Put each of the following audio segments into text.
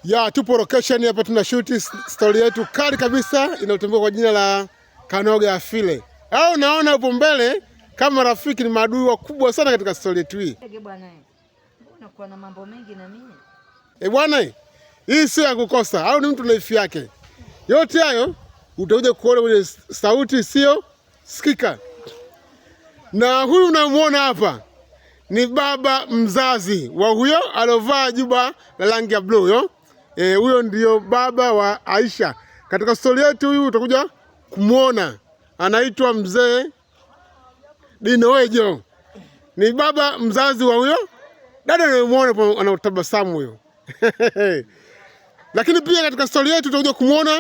Ya tupo location hapa, tuna shoot story yetu kali kabisa inayotembea kwa jina la Kanoga Afile. Au naona hapo mbele kama rafiki ni maadui wakubwa sana katika story yetu hii. Bwana, mbona kuna na mambo mengi na mimi? Bwana, hii sio ya kukosa, au ni mtu na ifi yake. Yote hayo utakuja kuona kwenye sauti sio sikika. Na huyu unamuona hapa ni baba mzazi wa huyo alovaa juba la rangi ya blue huyo ndio baba wa Aisha. Katika story yetu huyu utakuja kumuona anaitwa mzee Dinoejo. Ni baba mzazi wa huyo dada unayemuona anautabasamu huyo. Lakini pia katika story yetu utakuja kumuona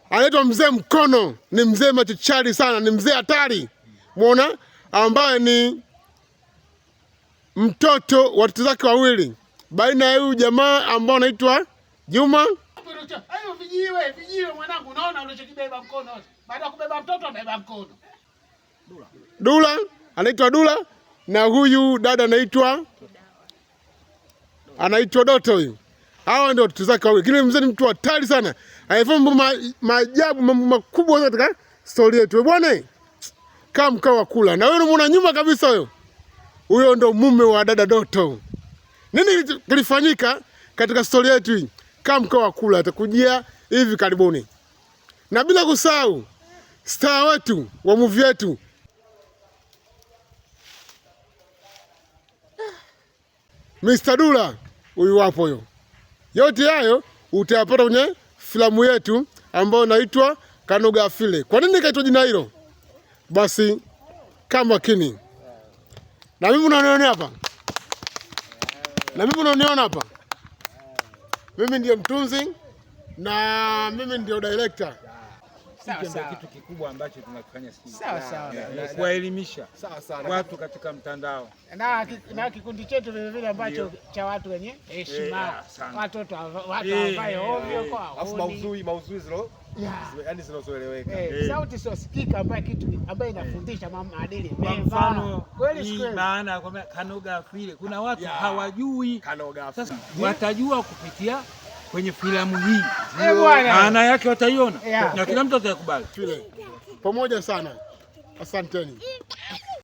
anaitwa mzee Mkono. Ni mzee machichari sana, ni mzee hatari. Muona ambaye ni mtoto wa watoto zake wawili baina ya huyu jamaa ambao anaitwa Juma. Hayo vijiwe mwanangu, unaona unachokibeba mkono. Baada ya kubeba mtoto anabeba mkono. Dula anaitwa Dula na huyu dada anaitwa Doto huyu. Hawa ndio watoto zake wawili. Kile mzee ni mtu hatari sana. Anafanya mambo maajabu, mambo makubwa katika story yetu. Bwana, kama mkao wa kula. Na wewe unamuona nyuma kabisa huyo. Huyo ndo mume wa dada Doto. Nini kilifanyika katika story yetu hii? Kama mkao wa kula atakujia hivi karibuni. Na bila kusahau star wetu wa movie yetu Mr. Dula huyu wapo huyo. Yote hayo utayapata kwenye filamu yetu ambayo inaitwa Kanoga Afile. Kwa nini kaitwa jina hilo? Basi kama makini. Na mimi unaniona hapa? Mimi ndiyo mtunzi na mimi ndiyo director. Sawa. Kitu kikubwa ambacho tunakifanya sisi. Sawa. Kuwaelimisha watu katika mtandao. Na kikundi chetu vile vile ambacho cha watu wenye heshima. Watu hawavae ovyo kwa. Alafu maudhui zilo. Yaani zinazoeleweka. Sauti sio sikika ambayo kitu ambayo inafundisha maadili mema. Mfano hii maana kwa Kanoga Afile. Kuna watu hawajui. Kanoga Afile. Sasa watajua kupitia kwenye filamu hii. Maana yake wataiona na kila mtu atakubali. Pamoja sana. Asanteni.